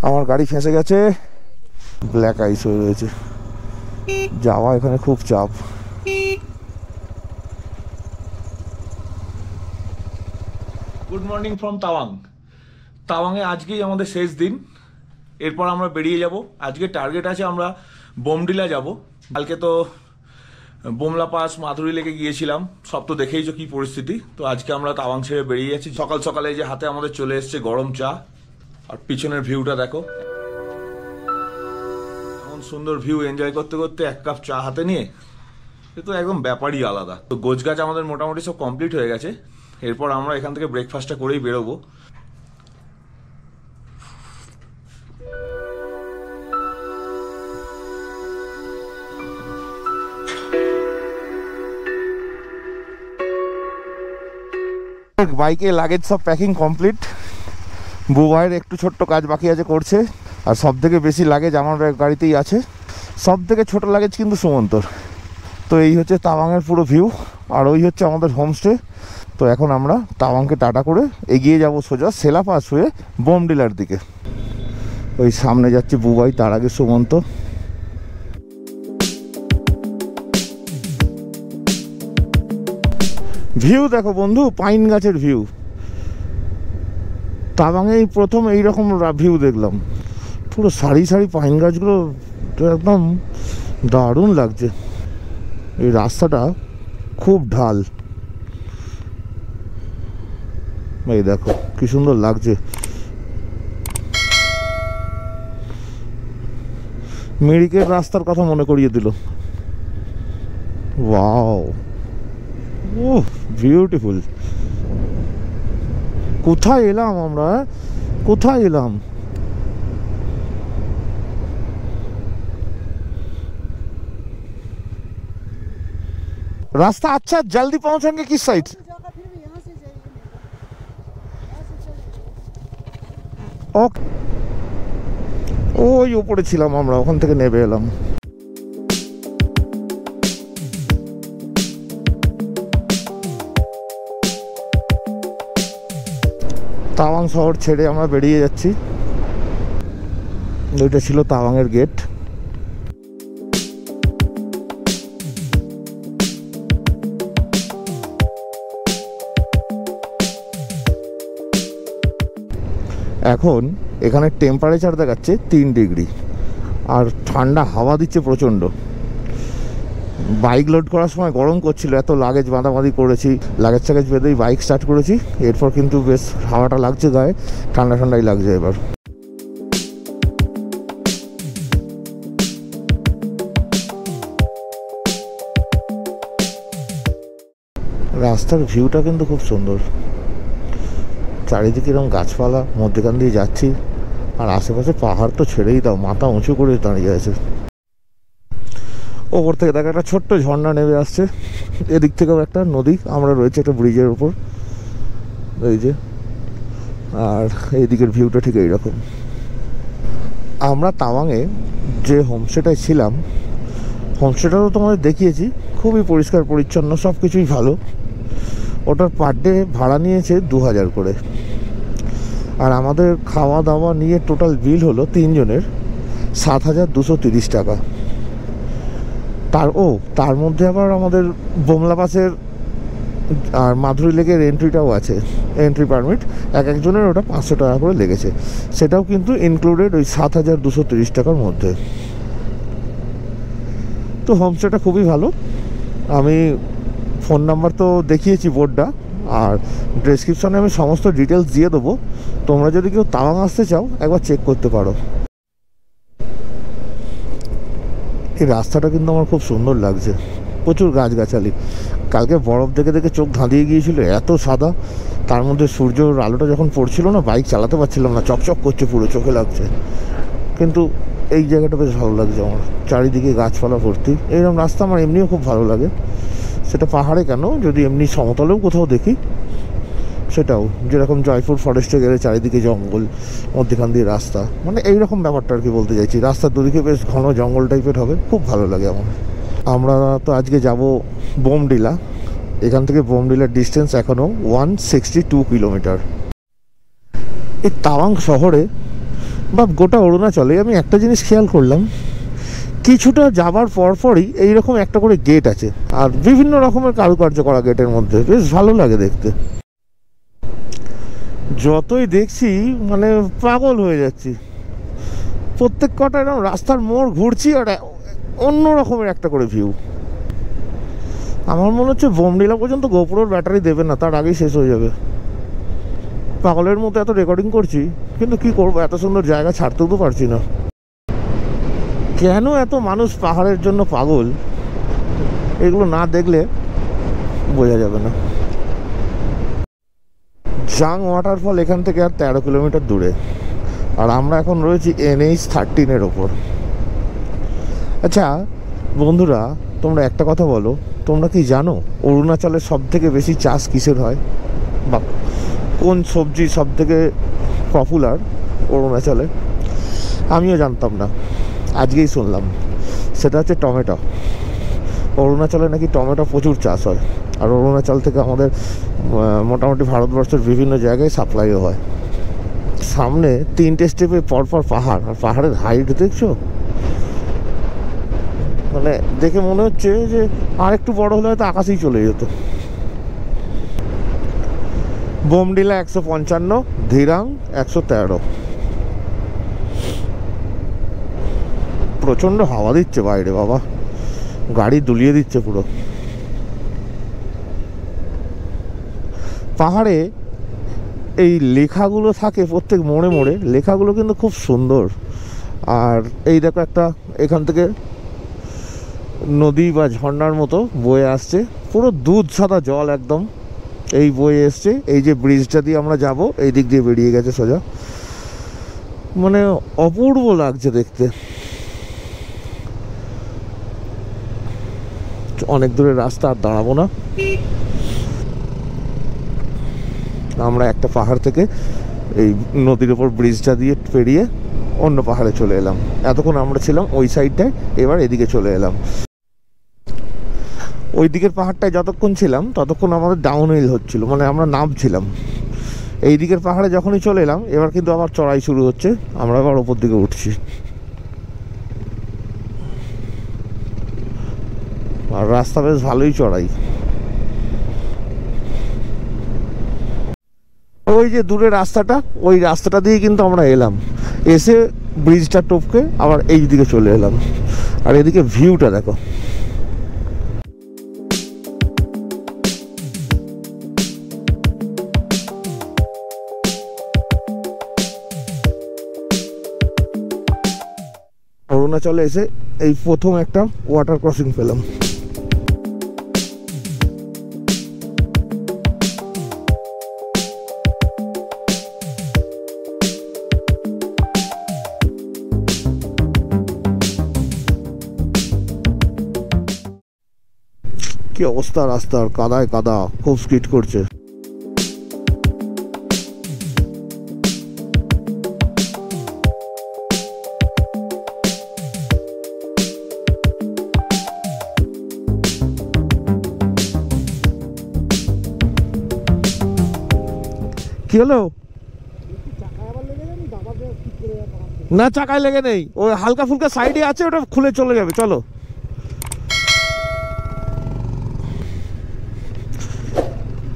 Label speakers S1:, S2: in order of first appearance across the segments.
S1: আমার গাড়ি ফেঁসে গেছে, ব্ল্যাক আইস হয়ে রয়েছে, যাওয়া এখানে খুব চাপ।
S2: Good morning from Tawang. তাওয়াংয়ে আজকেই আমাদের শেষ দিন, এরপর আমরা বেরিয়ে যাব। আজকে টার্গেট আছে আমরা বোমডিলা যাব। কালকে তো বোমলা পাস, মাধুরী লেকে গিয়েছিলাম, সব তো দেখেইছো কি পরিস্থিতি। তো আজকে আমরা তাওয়াং ছেড়ে বেরিয়ে যাচ্ছি। সকাল সকালে যে হাতে আমাদের চলে এসছে গরম চা, আর পিছনের ভিউটা দেখো, এমন সুন্দর ভিউ এনজয় করতে করতে এক কাপ চা হাতে নিয়ে, এ তো একদম ব্যাপারই আলাদা। তো গোছগাছ আমাদের মোটামুটি সব কমপ্লিট হয়ে গেছে। এরপর আমরা এখান থেকে ব্রেকফাস্টটা করেই বেরোবো।
S1: বাইকে লাগেজ সব প্যাকিং কমপ্লিট। বুবাইয়ের একটু ছোট্ট কাজ বাকি আছে, করছে। আর সব থেকে বেশি লাগেজ আমার গাড়িতেই আছে, সব থেকে ছোট লাগেজ কিন্তু সুমন্তর। তো এই হচ্ছে তাওয়াংয়ের পুরো ভিউ, আর ওই হচ্ছে আমাদের হোমস্টে। তো এখন আমরা তাওয়াংকে টাটা করে এগিয়ে যাব সোজা সেলা পাস হয়ে বোমডিলার দিকে। ওই সামনে যাচ্ছে বুবাই, তার আগে সুমন্ত। ভিউ দেখো বন্ধু, পাইন গাছের ভিউ। তাওয়াংয়ে এই প্রথম এইরকম ভিউ দেখলাম, পুরো সারি সারি পাইন গাছগুলো, একদম দারুণ লাগছে। এই রাস্তাটা খুব ঢাল, এই দেখো কি সুন্দর লাগছে। মিরিকের রাস্তার কথা মনে করিয়ে দিল। ওয়াও, ওহ বিউটিফুল। কোথায় এলাম আমরা, কোথায় এলাম? रास्ता अच्छा, जल्दी पहुंचेंगे किस साइड? ओके, ওই উপরে ছিলাম আমরা, ওখান থেকে নেমে এলাম। তাওয়াং শহর ছেড়ে আমরা বেরিয়ে যাচ্ছি। ওইটা ছিল তাওয়াংয়ের গেট। এখন এখানে টেম্পারেচার দেখাচ্ছে 3 ডিগ্রি, আর ঠান্ডা হাওয়া দিচ্ছে প্রচণ্ড। বাইক লোড করার সময় গরম করছিল, এত লাগেজ বাঁধাবাঁধি করেছি, লাগেজ টাগেজ বেঁধেই বাইক স্টার্ট করেছি। এরপর কিন্তু বেশ হাওয়াটা লাগছে গায়ে, ঠান্ডা ঠান্ডাই লাগছে এবার। রাস্তার ভিউটা কিন্তু খুব সুন্দর, চারিদিকে এরকম গাছপালা, মধ্যেখান দিয়ে যাচ্ছি। আর আশেপাশে পাহাড় তো ছেড়েই দাও, মাথা উঁচু করে দাঁড়িয়ে আছে। ওপর থেকে দেখা একটা ছোট্ট ঝর্ণা নেমে আসছে, এদিক থেকেও একটা নদী, আমরা রয়েছে একটা ব্রিজের উপর, এই যে। আর এই দিকের ভিউটা ঠিক এইরকম। আমরা তাওয়াংয়ে যে হোমস্টেটায় ছিলাম, হোমস্টেটাও তোমাদের দেখিয়েছি, খুবই পরিষ্কার পরিচ্ছন্ন, সব কিছুই ভালো। ওটার পার ডে ভাড়া নিয়েছে 2000 করে। আর আমাদের খাওয়া দাওয়া নিয়ে টোটাল বিল হলো 3 জনের 7230 টাকা। তার মধ্যে আবার আমাদের বোমলা পাসের আর মাধুরী লেকের এন্ট্রিটাও আছে, এন্ট্রি পারমিট একজনের, ওটা 500 টাকা করে লেগেছে। সেটাও কিন্তু ইনক্লুডেড ওই 7230 টাকার মধ্যে। তো হোমস্টেটা খুবই ভালো। আমি ফোন নাম্বার তো দেখিয়েছি বোর্ডটা, আর ডেসক্রিপশনে আমি সমস্ত ডিটেলস দিয়ে দেবো। তোমরা যদি কেউ তাওয়াং আসতে চাও একবার চেক করতে পারো। এই রাস্তাটা কিন্তু আমার খুব সুন্দর লাগছে, প্রচুর গাছগাছালি। কালকে বরফ দেখে দেখে চোখ ধাঁধিয়ে গিয়েছিল, এত সাদা, তার মধ্যে সূর্যর আলোটা যখন পড়ছিল না, বাইক চালাতে পারছিলাম না, চকচক করছে, পুরো চোখে লাগছে। কিন্তু এই জায়গাটা বেশ ভালো লাগছে আমার, চারিদিকে গাছপালা ভর্তি। এইরকম রাস্তা আমার এমনিও খুব ভালো লাগে, সেটা পাহাড়ে কেন, যদি এমনি সমতলেও কোথাও দেখি সেটাও। যেরকম জয়পুর ফরেস্টে গেলে চারিদিকে জঙ্গল, মধ্যখান দিয়ে রাস্তা, মানে এইরকম ব্যাপারটা আর কি বলতে চাইছি। রাস্তার দুদিকে বেশ ঘন জঙ্গল টাইপের হবে, খুব ভালো লাগে আমার। আমরা তো আজকে যাব বোমডিলা। এখান থেকে বোমডিলার ডিস্টেন্স এখনও 162 কিলোমিটার। এই তাওয়াং শহরে বা গোটা অরুণাচলে আমি একটা জিনিস খেয়াল করলাম, কিছুটা যাবার পরপরই এইরকম একটা করে গেট আছে, আর বিভিন্ন রকমের কারুকার্য করা গেটের মধ্যে, বেশ ভালো লাগে দেখতে। যতই দেখছি মানে পাগল হয়ে যাচ্ছি, প্রত্যেক কটা এরকম রাস্তার মোড় ঘুরছি আর অন্য রকমের একটা করে ভিউ। আমার মনে হচ্ছে বোমডিলা পর্যন্ত গোপ্রোর ব্যাটারি দেবে না, তার আগেই শেষ হয়ে যাবে। পাগলের মতো এত রেকর্ডিং করছি, কিন্তু কি করবো, এত সুন্দর জায়গা ছাড়তেও তো পারছি না। কেন এত মানুষ পাহাড়ের জন্য পাগল, এগুলো না দেখলে বোঝা যাবে না। জাং ওয়াটারফল এখান থেকে আর 13 কিলোমিটার দূরে, আর আমরা এখন রয়েছি NH13 ওপর। আচ্ছা বন্ধুরা, তোমরা একটা কথা বলো, তোমরা কি জানো অরুণাচলের সব থেকে বেশি চাষ কিসের হয়, বা কোন সবজি সব থেকে পপুলার অরুণাচলে? আমিও জানতাম না, আজকেই শুনলাম। সেটা হচ্ছে টমেটো। অরুণাচলে নাকি টমেটো প্রচুর চাষ হয়, আর অরুণাচল থেকে আমাদের মোটামুটি ভারতবর্ষের বিভিন্ন জায়গায় সাপ্লাইও হয়। সামনে 3টে স্টেপে পরপর পাহাড়, আর পাহাড়ের হাইট দেখছো, মানে দেখে মনে হচ্ছে যে আর একটু বড় হলে হয়তো আকাশেই চলে যেত। বোমডিলা 155, ধিরাং 113। প্রচণ্ড হাওয়া দিচ্ছে বাইরে বাবা, গাড়ি দুলিয়ে দিচ্ছে পুরো। পাহাড়ে এই লেখাগুলো থাকে প্রত্যেক মোড়ে মোড়ে, লেখাগুলো কিন্তু খুব সুন্দর। আর এই দেখো একটা এখান থেকে নদী বা ঝর্ণার মতো বয়ে আসছে, পুরো দুধ সাদা জল একদম এই বয়ে এসছে। এই যে ব্রিজটা দিয়ে আমরা যাব, এই দিক দিয়ে বেরিয়ে গেছে সোজা, মানে অপূর্ব লাগছে দেখতে। অনেক দূরের রাস্তা, আর দাঁড়াবো না। আমরা একটা পাহাড় থেকে এই নদীর ওপর ব্রিজটা দিয়ে পেরিয়ে অন্য পাহাড়ে চলে এলাম। এতক্ষণ আমরা ছিলাম ওই সাইডটায়, এবার এদিকে চলে এলাম। ওই দিকের পাহাড়টায় যতক্ষণ ছিলাম ততক্ষণ আমাদের ডাউন হিল হচ্ছিল, মানে আমরা নামছিলাম। এই দিকের পাহাড়ে যখনই চলে এলাম, এবার কিন্তু আবার চড়াই শুরু হচ্ছে, আমরা আবার ওপর দিকে উঠছি। আর রাস্তা বেশ ভালোই চড়াই। ওই যে দূরে রাস্তাটা, ওই রাস্তাটা দিয়ে কিন্তু আমরা এলাম, এসে ব্রিজটা টপকে আবার এই দিকে চলে এলাম। আর এদিকে ভিউটা দেখো, অরুণাচলে এসে এই প্রথম একটা ওয়াটার ক্রসিং পেলাম। কি অবস্থা রাস্তার, কাদায় কাদা, খুব স্কিড করছে। কি হলো? না চাকায় লেগে নেই, ওই হালকা ফুলকা সাইডে আছে, ওটা খুলে চলে যাবে। চলো,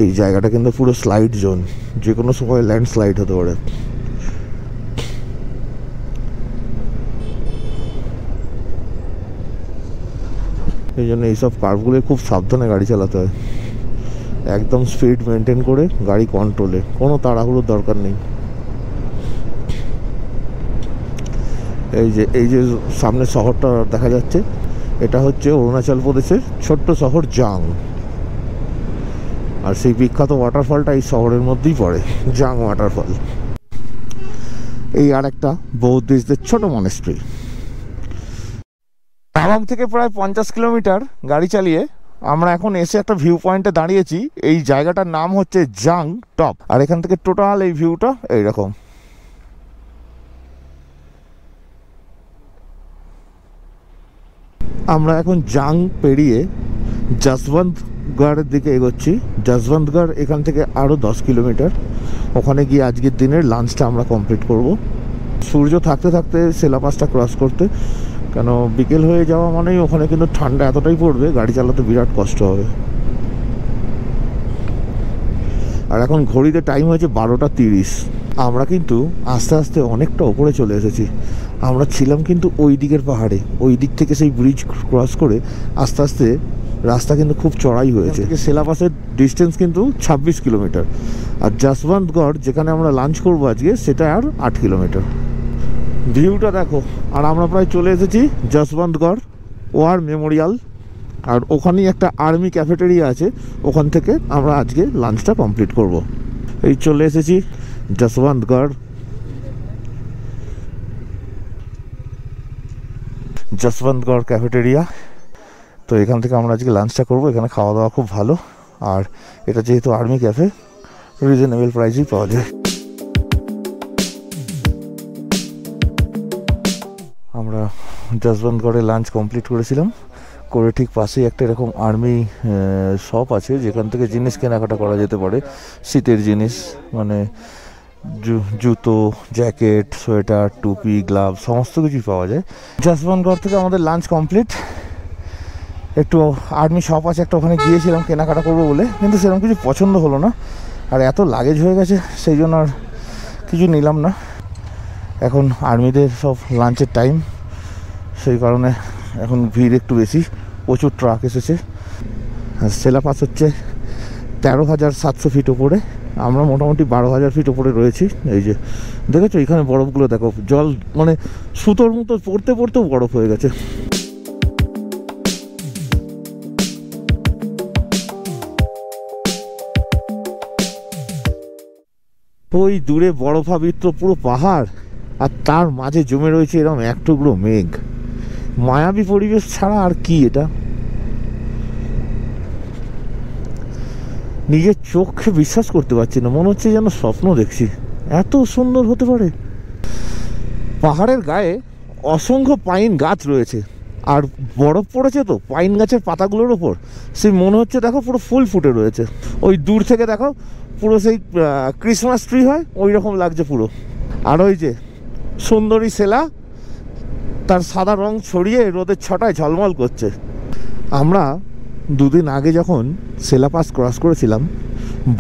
S1: এই জায়গাটা কিন্তু পুরো স্লাইড জোন, যে কোনো সময় ল্যান্ডস্লাইড হতে পারে। এই জন্য এইসব কার্ভগুলো খুব সাবধানে গাড়ি চালাতে হয়, একদম স্পিড মেনটেন করে গাড়ি কন্ট্রোলে, কোনো তাড়াহুড়োর দরকার নেই। এই যে সামনে শহরটা দেখা যাচ্ছে, এটা হচ্ছে অরুণাচল প্রদেশের ছোট্ট শহর জাং। আর সেই বিখ্যাত ওয়াটারফলটা এই শহরের মধ্যেই পড়ে, জাং ওয়াটারফল। এই আর একটা বৌদ্ধদের ছোট মনেস্ট্রি। তাওয়াং থেকে প্রায় 50 কিলোমিটার গাড়ি চালিয়ে আমরা এখন এসে একটা ভিউ পয়েন্টে দাঁড়িয়েছি। এই জায়গাটার নাম হচ্ছে জাং টপ, আর এখান থেকে টোটাল এই ভিউটা এইরকম। আমরা এখন জাং পেরিয়ে যশবন্তগড়ের দিকে এগোচ্ছি। যশবন্তগড় এখান থেকে আরও 10 কিলোমিটার। ওখানে গিয়ে আজকের দিনের লাঞ্চটা আমরা কমপ্লিট করব। সূর্য থাকতে থাকতে সেলা পাসটা ক্রস করতে, কেন বিকেল হয়ে যাওয়া মানেই ওখানে কিন্তু ঠান্ডা এতটাই পড়বে, গাড়ি চালাতে বিরাট কষ্ট হবে। আর এখন ঘড়িতে টাইম হয়েছে 12:30। আমরা কিন্তু আস্তে আস্তে অনেকটা ওপরে চলে এসেছি। আমরা ছিলাম কিন্তু ওই দিকের পাহাড়ে, ওই দিক থেকে সেই ব্রিজ ক্রস করে আস্তে আস্তে রাস্তা কিন্তু খুব চড়াই হয়েছে। সেলা পাসের ডিস্টেন্স কিন্তু 26 কিলোমিটার, আর যশবন্তগড় যেখানে আমরা লাঞ্চ করবো আজকে সেটা আর 8 কিলোমিটার। ভিউটা দেখো। আর আমরা প্রায় চলে এসেছি যশবন্তগড় ওয়ার মেমোরিয়াল, আর ওখানেই একটা আর্মি ক্যাফেটেরিয়া আছে, ওখান থেকে আমরা আজকে লাঞ্চটা কমপ্লিট করব। এই চলে এসেছি যশবন্তগড়। যশবন্তগড় ক্যাফেটেরিয়া, তো এখান থেকে আমরা আজকে লাঞ্চটা করব। এখানে খাওয়া দাওয়া খুব ভালো, আর এটা যেহেতু আর্মি ক্যাফে, রিজনেবল প্রাইসেই পাওয়া যায়। আমরা যশবন্তগড়ে লাঞ্চ কমপ্লিট করেছিলাম, করে ঠিক পাশেই একটা এরকম আর্মি শপ আছে যেখান থেকে জিনিস কেনাকাটা করা যেতে পারে, শীতের জিনিস, মানে জুতো, জ্যাকেট, সোয়েটার, টুপি, গ্লাভস সমস্ত কিছুই পাওয়া যায়। যশবন্তগড় থেকে আমাদের লাঞ্চ কমপ্লিট। একটু আর্মি শপ আছে একটা, ওখানে গিয়েছিলাম কেনাকাটা করবো বলে, কিন্তু সেরকম কিছু পছন্দ হলো না, আর এত লাগেজ হয়ে গেছে সেই জন্য আর কিছু নিলাম না। এখন আর্মিদের সব লাঞ্চের টাইম, সেই কারণে এখন ভিড় একটু বেশি, প্রচুর ট্রাক এসেছে। সেলা পাস হচ্ছে 13,700 ফিট ওপরে, আমরা মোটামুটি 12,000 ফিট ওপরে রয়েছি। এই যে দেখেছো এখানে বরফগুলো দেখো, জল মানে সুতোর মতো পড়তে পড়তেও বরফ হয়ে গেছে। ওই দূরে বরফাবৃত পুরো পাহাড়, আর তার মাঝে জমে রয়েছে এরকম এক টুকরো মেঘ। মায়াবী পরিবেশ ছাড়া আর কি এটা, নিজের চোখে বিশ্বাস করতে পারছি না, মনে হচ্ছে যেন স্বপ্ন দেখছি, এত সুন্দর হতে পারে। পাহাড়ের গায়ে অসংখ্য পাইন গাছ রয়েছে, আর বরফ পড়েছে তো পাইন গাছের পাতাগুলোর ওপর, সেই মনে হচ্ছে দেখো পুরো ফুল ফুটে রয়েছে। ওই দূর থেকে দেখো পুরো সেই ক্রিসমাস ট্রি হয় ওই রকম লাগছে পুরো। আর ওই যে সুন্দরী সেলা, তার সাদা রং ছড়িয়ে রোদের ছটায় ঝলমল করছে। আমরা দুদিন আগে যখন সেলা পাস ক্রস করেছিলাম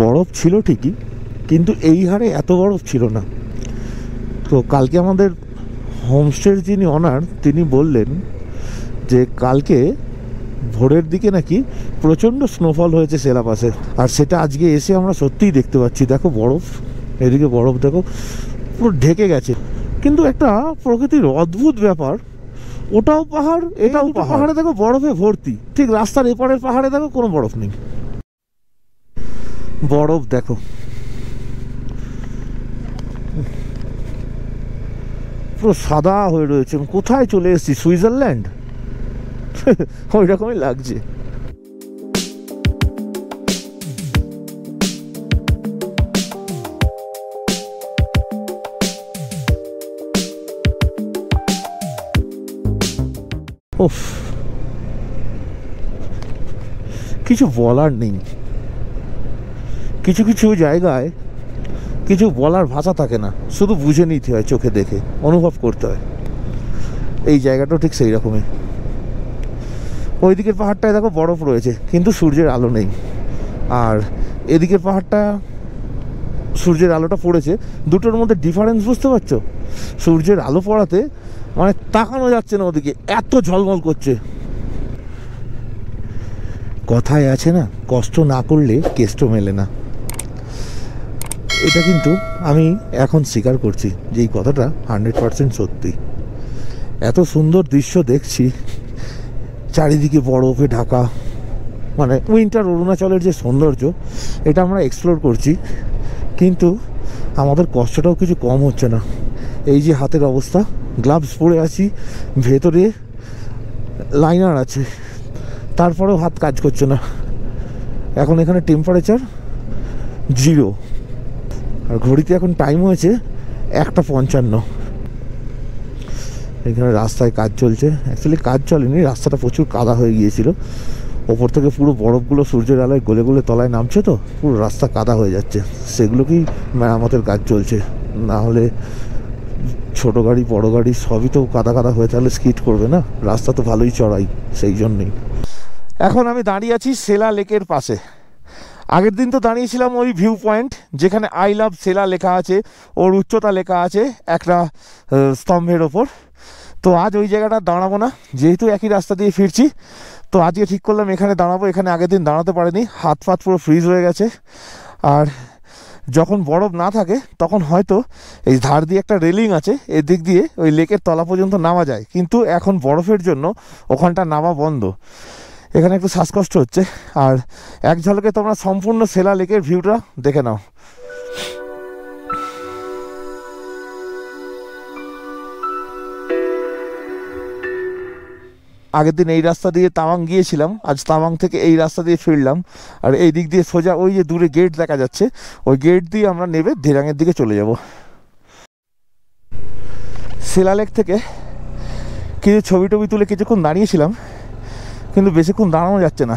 S1: বরফ ছিল ঠিকই, কিন্তু এই হারে এত বরফ ছিল না। তো কালকে আমাদের হোমস্টের যিনি অনার তিনি বললেন যে কালকে ভোরের দিকে নাকি প্রচণ্ড স্নোফল হয়েছে সেলা পাসে, আর সেটা আজকে এসে আমরা সত্যিই দেখতে পাচ্ছি। দেখো বরফ, এদিকে বরফ দেখো পুরো ঢেকে গেছে। কিন্তু একটা প্রকৃতির অদ্ভুত ব্যাপার, ওটাও পাহাড় এটাও পাহাড়ে দেখো বরফে ভর্তি, ঠিক রাস্তার এপারের পাহাড়ে দেখো কোনো বরফ নেই। বরফ দেখো, পুরো সাদা হয়ে রয়েছে। কোথায় চলে এসেছি, সুইজারল্যান্ড? ওই রকমই লাগছে। উফ, কিছু বলার নেই। কিছু কিছু জায়গায় কিছু বলার ভাষা থাকে না, শুধু বুঝে নিতে হয়, চোখে দেখে অনুভব করতে হয়। এই জায়গাটাও ঠিক সেই রকমই। ওই দিকের পাহাড়টায় দেখো বরফ রয়েছে, কিন্তু সূর্যের আলো নেই, আর এদিকের পাহাড়টা সূর্যের আলোটা পড়েছে। দুটোর মধ্যে ডিফারেন্স বুঝতে পারছো? সূর্যের আলো পড়াতে মানে তাকানো যাচ্ছে না ওদিকে, এত ঝলমল করছে। কথায় আছে না, কষ্ট না করলে কেষ্ট মেলে না। এটা কিন্তু আমি এখন স্বীকার করছি যে এই কথাটা 100% সত্যি। এত সুন্দর দৃশ্য দেখছি, চারিদিকে বরফে ঢাকা, মানে উইন্টার অরুণাচলের যে সৌন্দর্য, এটা আমরা এক্সপ্লোর করছি, কিন্তু আমাদের কষ্টটাও কিছু কম হচ্ছে না। এই যে হাতের অবস্থা, গ্লাভস পরে আছি, ভেতরে লাইনার আছে, তারপরেও হাত কাজ করছে না। এখন এখানে টেম্পারেচার 0, আর ঘড়িতে এখন টাইম হয়েছে 1:55। এখানে রাস্তায় কাজ চলছে, অ্যাকচুয়ালি কাজ চলেনি, রাস্তাটা প্রচুর কাদা হয়ে গিয়েছিল। ওপর থেকে পুরো বরফগুলো সূর্যের আলোয় গলে গলে তলায় নামছে, তো পুরো রাস্তা কাদা হয়ে যাচ্ছে। সেগুলোকেই মেরামতের কাজ চলছে, না হলে ছোট গাড়ি বড় গাড়ি সবই তো কাদা কাদা হয়ে তাহলে স্কিড করবে না, রাস্তা তো ভালোই চড়াই, সেই জন্যই। এখন আমি দাঁড়িয়ে আছি সেলা লেকের পাশে। আগের দিন তো দাঁড়িয়েছিলাম ওই ভিউ পয়েন্ট যেখানে আই লাভ সেলা লেখা আছে, ওর উচ্চতা লেখা আছে একটা স্তম্ভের ওপর। তো আজ ওই জায়গাটা দাঁড়াবো না, যেহেতু একই রাস্তা দিয়ে ফিরছি, তো আজকে ঠিক করলাম এখানে দাঁড়াবো। এখানে আগের দিন দাঁড়াতে পারিনি, হাত ফাত পুরো ফ্রিজ হয়ে গেছে। আর যখন বরফ না থাকে তখন হয়তো এই ধার দিয়ে একটা রেলিং আছে, এদিক দিয়ে ওই লেকের তলা পর্যন্ত নামা যায়, কিন্তু এখন বরফের জন্য ওখানটা নামা বন্ধ। এখানে একটু শ্বাসকষ্ট হচ্ছে। আর এক ঝলকে তোমরা সম্পূর্ণ সেলা লেকের ভিউটা দেখে নাও। আগের দিন এই রাস্তা দিয়ে তাওয়াং গিয়েছিলাম, আজ তাওয়াং থেকে এই রাস্তা দিয়ে ফিরলাম। আর এই দিক দিয়ে সোজা ওই যে দূরে গেট দেখা যাচ্ছে, ওই গেট দিয়ে আমরা নেবে ধিরাঙের দিকে চলে যাব। সেলা লেক থেকে কিছু ছবি টবি তুলে কিছুক্ষণ দাঁড়িয়েছিলাম, কিন্তু বেশিক্ষণ দাঁড়ানো যাচ্ছে না,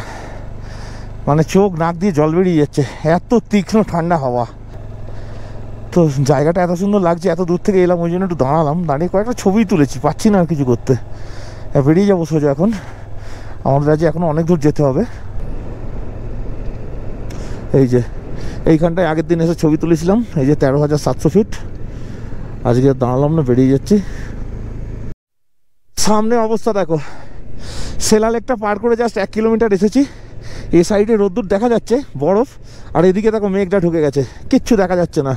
S1: মানে চোখ নাক দিয়ে জল বেরিয়ে যাচ্ছে, এত তীক্ষ্ণ ঠান্ডা হাওয়া। তো জায়গাটা এত সুন্দর লাগছে, এত দূর থেকে এলাম, ওই জন্য একটু দাঁড়ালাম, দাঁড়িয়ে কয়েকটা ছবি তুলেছি, পাচ্ছি না আর কিছু করতে। বেরিয়ে যাবো সোজা। এখন আমাদের আজ এখনো অনেক দূর যেতে হবে। এই যে এইখানটায় আগের দিন এসে ছবি তুলেছিলাম, এই যে 13,700 ফিট। আজকে দাঁড়ালাম না, বেরিয়ে যাচ্ছি। সামনে অবস্থা দেখো, সেলা লেকটা পার করে জাস্ট 1 কিলোমিটার এসেছি। এই সাইডে রোদ্দুর দেখা যাচ্ছে, বরফ, আর এদিকে দেখো মেঘটা ঢুকে গেছে, কিচ্ছু দেখা যাচ্ছে না।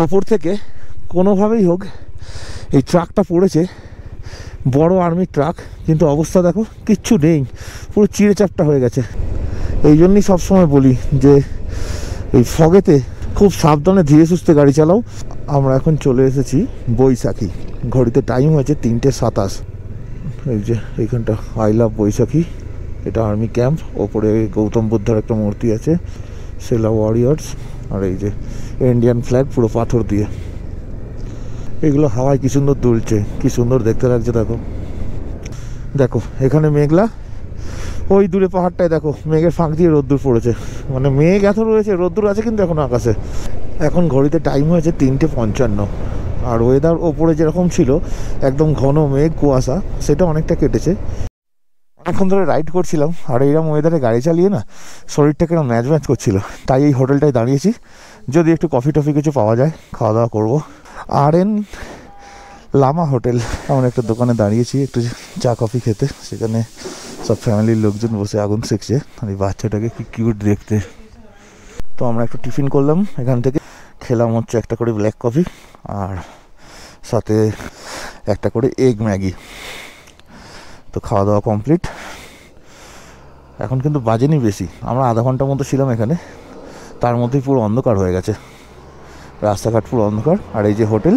S1: ওপর থেকে কোনোভাবেই হোক এই ট্রাকটা পড়েছে, বড় আর্মির ট্রাক, কিন্তু অবস্থা দেখো কিচ্ছু নেই, পুরো চিড়ে চাপটা হয়ে গেছে। এই জন্যই সবসময় বলি যে এই ফগেতে খুব সাবধানে ধীরে সুস্থে গাড়ি চালাও। আমরা এখন চলে এসেছি বৈশাখী, ঘড়িতে টাইম হয়েছে 3:27। এই যে এইখানটা আই লাভ বৈশাখী, এটা আর্মি ক্যাম্প, ওপরে গৌতম বুদ্ধের একটা মূর্তি আছে, সেলা ওয়ারিয়ার্স, আর এই যে ইন্ডিয়ান ফ্ল্যাগ পুরো পাথর দিয়ে। এগুলো হাওয়ায় কি সুন্দর দুলছে, কি সুন্দর দেখতে লাগছে। দেখো দেখো এখানে মেঘলা, ওই দূরে পাহাড়টায় দেখো মেঘের ফাঁক দিয়ে রোদ্দুর পড়েছে, মানে মেঘ এত রয়েছে, রোদ্দুর আছে কিন্তু এখন আকাশে। এখন ঘড়িতে টাইম হয়েছে 3:55, আর ওয়েদার ওপরে যেরকম ছিল একদম ঘন মেঘ কুয়াশা, সেটা অনেকটা কেটেছে। অনেকক্ষণ ধরে রাইড করছিলাম, আর এইরকম ওয়েদারে গাড়ি চালিয়ে না শরীরটা কেন ম্যাচ ম্যাচ করছিল, তাই এই হোটেলটায় দাঁড়িয়েছি, যদি একটু কফি টফি কিছু পাওয়া যায় খাওয়া দাওয়া করবো। RN লামা হোটেল, এমন একটা দোকানে দাঁড়িয়েছি একটু চা কফি খেতে। সেখানে সব ফ্যামিলির লোকজন বসে আগুন সেঁকছে, আর এই বাচ্চাটাকে কি কিউট দেখতে। তো আমরা একটু টিফিন করলাম এখান থেকে, খেলাম হচ্ছে একটা করে ব্ল্যাক কফি, আর সাথে একটা করে এগ ম্যাগি। তো খাওয়া দাওয়া কমপ্লিট। এখন কিন্তু বাজেনি বেশি, আমরা আধা ঘন্টার মতো ছিলাম এখানে, তার মধ্যেই পুরো অন্ধকার হয়ে গেছে, রাস্তাঘাট পুরো অন্ধকার। আর এই যে হোটেল,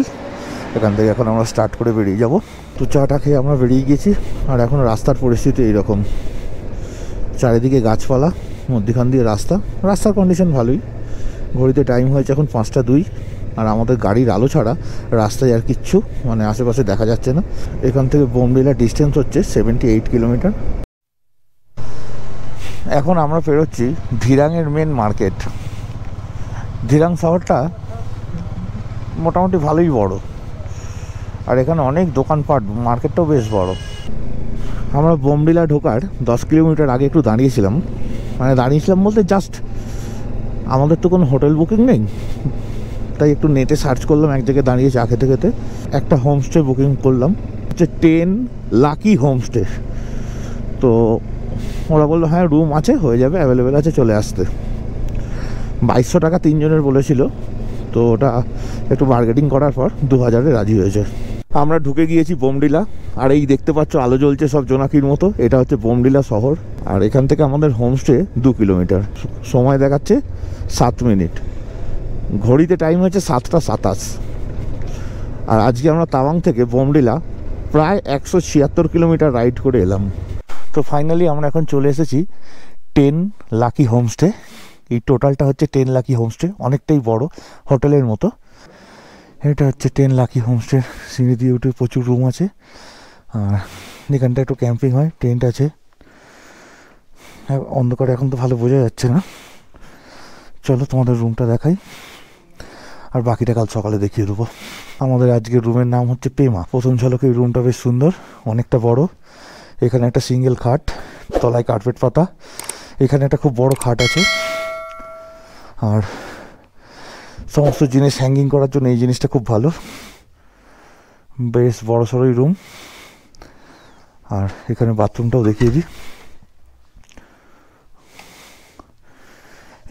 S1: এখান থেকে এখন আমরা স্টার্ট করে বেরিয়ে যাব। তো চাটা খেয়ে আমরা বেরিয়ে গেছি, আর এখন রাস্তার পরিস্থিতি এইরকম, চারিদিকে গাছপালা, মধ্যখান দিয়ে রাস্তার কন্ডিশন ভালোই। ঘড়িতে টাইম হয়েছে এখন 5:02, আর আমাদের গাড়ির আলো ছাড়া রাস্তায় আর কিচ্ছু মানে আশেপাশে দেখা যাচ্ছে না। এখান থেকে বোমডিলা ডিস্টেন্স হচ্ছে 78 কিলোমিটার। এখন আমরা পেরোচ্ছি ধিরাঙের মেন মার্কেট। ধিরাং শহরটা মোটামুটি ভালোই বড়, আর এখানে অনেক দোকানপাট, মার্কেটটাও বেশ বড়। আমরা বোমডিলা ঢোকার 10 কিলোমিটার আগে একটু দাঁড়িয়েছিলাম, মানে দাঁড়িয়েছিলাম বলতে জাস্ট আমাদের তো কোনো হোটেল বুকিং নেই, তাই একটু নেটে সার্চ করলাম, এক জায়গায় দাঁড়িয়ে চা খেতে খেতে একটা হোমস্টে বুকিং করলাম, হচ্ছে 10 লাকি হোমস্টে। তো ওরা বললো হ্যাঁ রুম আছে, হয়ে যাবে, অ্যাভেলেবেল আছে, চলে আসতে। 2200 টাকা 3 জনের বলেছিল, তো ওটা একটু বার্গেটিং করার পর 2000-এ রাজি হয়েছে। আমরা ঢুকে গিয়েছি বোমডিলা, আর এই দেখতে পাচ্ছ আলো জ্বলছে সব জোনাকির মতো, এটা হচ্ছে বোমডিলা শহর। আর এখান থেকে আমাদের হোমস্টে 2 কিলোমিটার, সময় দেখাচ্ছে 7 মিনিট, ঘড়িতে টাইম হচ্ছে 7:27। আর আজকে আমরা তাওয়াং থেকে বোমডিলা প্রায় 176 কিলোমিটার রাইড করে এলাম। তো ফাইনালি আমরা এখন চলে এসেছি 10 লাকি হোমস্টে। এই টোটালটা হচ্ছে 10 লাকি হোমস্টে, অনেকটাই বড়, হোটেলের মতো। এটা হচ্ছে 10 লাকি হোমস্টে, সিঁড়ি দিয়ে উঠে প্রচুর রুম আছে, আর এখানটা একটু ক্যাম্পিং হয়, টেন্ট আছে। অন্ধকারে এখন তো ভালো বোঝা যাচ্ছে না, চলো তোমাদের রুমটা দেখাই। আর বাকিটা কাল সকালে দেখিয়ে দেবো। আমাদের আজকের রুমের নাম হচ্ছে পেমা। প্রথম ঝলকে এই রুমটা বেশ সুন্দর, অনেকটা বড়। এখানে একটা সিঙ্গেল খাট, তলায় কার্পেট পাতা। এখানে একটা খুব বড় খাট আছে, আর সমস্ত জিনিস হ্যাঙ্গিং করার জন্য এই জিনিসটা খুব ভালো। বেশ বড় সড়োই রুম। আর এখানে বাথরুমটাও দেখিয়ে দিই।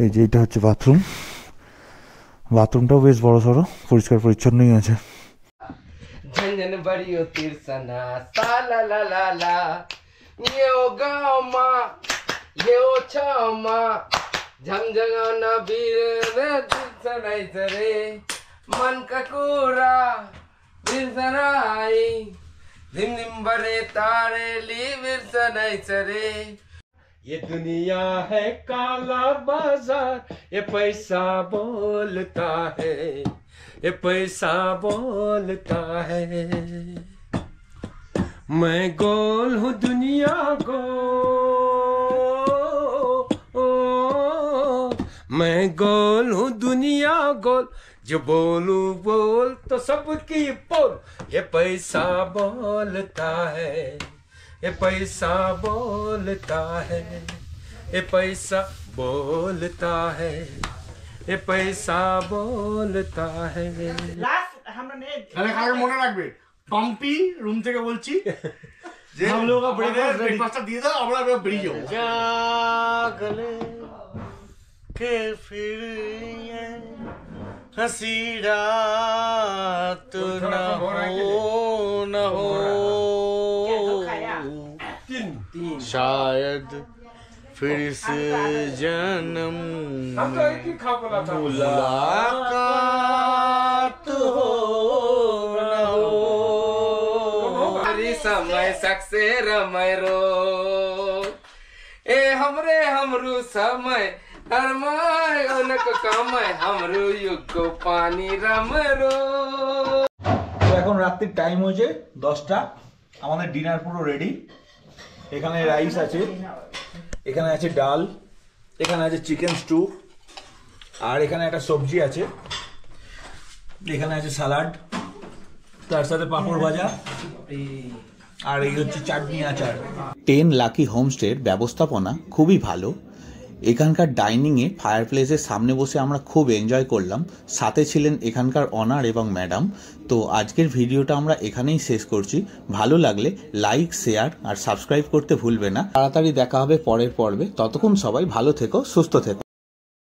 S1: এই যে এটা হচ্ছে বাথরুম। বাথরুমটাও বেশ বড় সড়ো, পরিষ্কার পরিচ্ছন্নই আছে।
S3: झंझन बड़ियो तिरसना सा ला ला ला ला ये ओ गाँव माँ ये ओ छाव माँ झंझगाना बीर रे तिरसनाई सरे मन का कोरा तिरसनाई दिन दिन बरे तारे ली तिरसनाई सरे ये दुनिया है काला बाजार ये पैसा बोलता है ये पैसा बोलता है मैं गोल हूँ दुनिया गोल मैं गोल हूँ दुनिया गोल जो बोलूं बोल तो सबकी बोल ये पैसा बोलता है ये पैसा बोलता है ये पैसा बोलता है ये पैसा बोलता है
S4: তাহলে কালকে মনে রাখবে, পাম্পি রুম থেকে বলছি যে ব্রেকফাস্টটা দিয়ে দাও, আমরা বেরিয়ে যাবো।
S5: जागले के फिर ये हंसी रात न हो शायद फिर से जन्म मुलाकात हो न हो
S3: हरी समय सक्से रमय रो ए हमरे हमरू समय हरमाय उनको कामय हमरू युग को पानी रमरो।
S2: তো এখন রাত্রির টাইম হয়েছে 10টা। আমাদের ডিনার পুরো রেডি। এখানে রাইস আছে, এখানে আছে ডাল, এখানে আছে চিকেন স্টু, আর এখানে একটা সবজি আছে, এখানে আছে সালাড, তার সাথে পাঁপড় ভাজা, আর এই হচ্ছে চাটনি আচার।
S6: 10 লাকি হোমস্টের ব্যবস্থাপনা খুবই ভালো। এখানকার ডাইনিংয়ে ফায়ারপ্লেসের সামনে বসে আমরা খুব এনজয় করলাম। সাথে ছিলেন এখানকার অনার এবং ম্যাডাম। তো আজকের ভিডিওটা আমরা এখানেই শেষ করছি। ভালো লাগলে লাইক, শেয়ার আর সাবস্ক্রাইব করতে ভুলবে না। তাড়াতাড়ি দেখা হবে পরের পর্বে। ততক্ষণ সবাই ভালো থেকো, সুস্থ থেকো।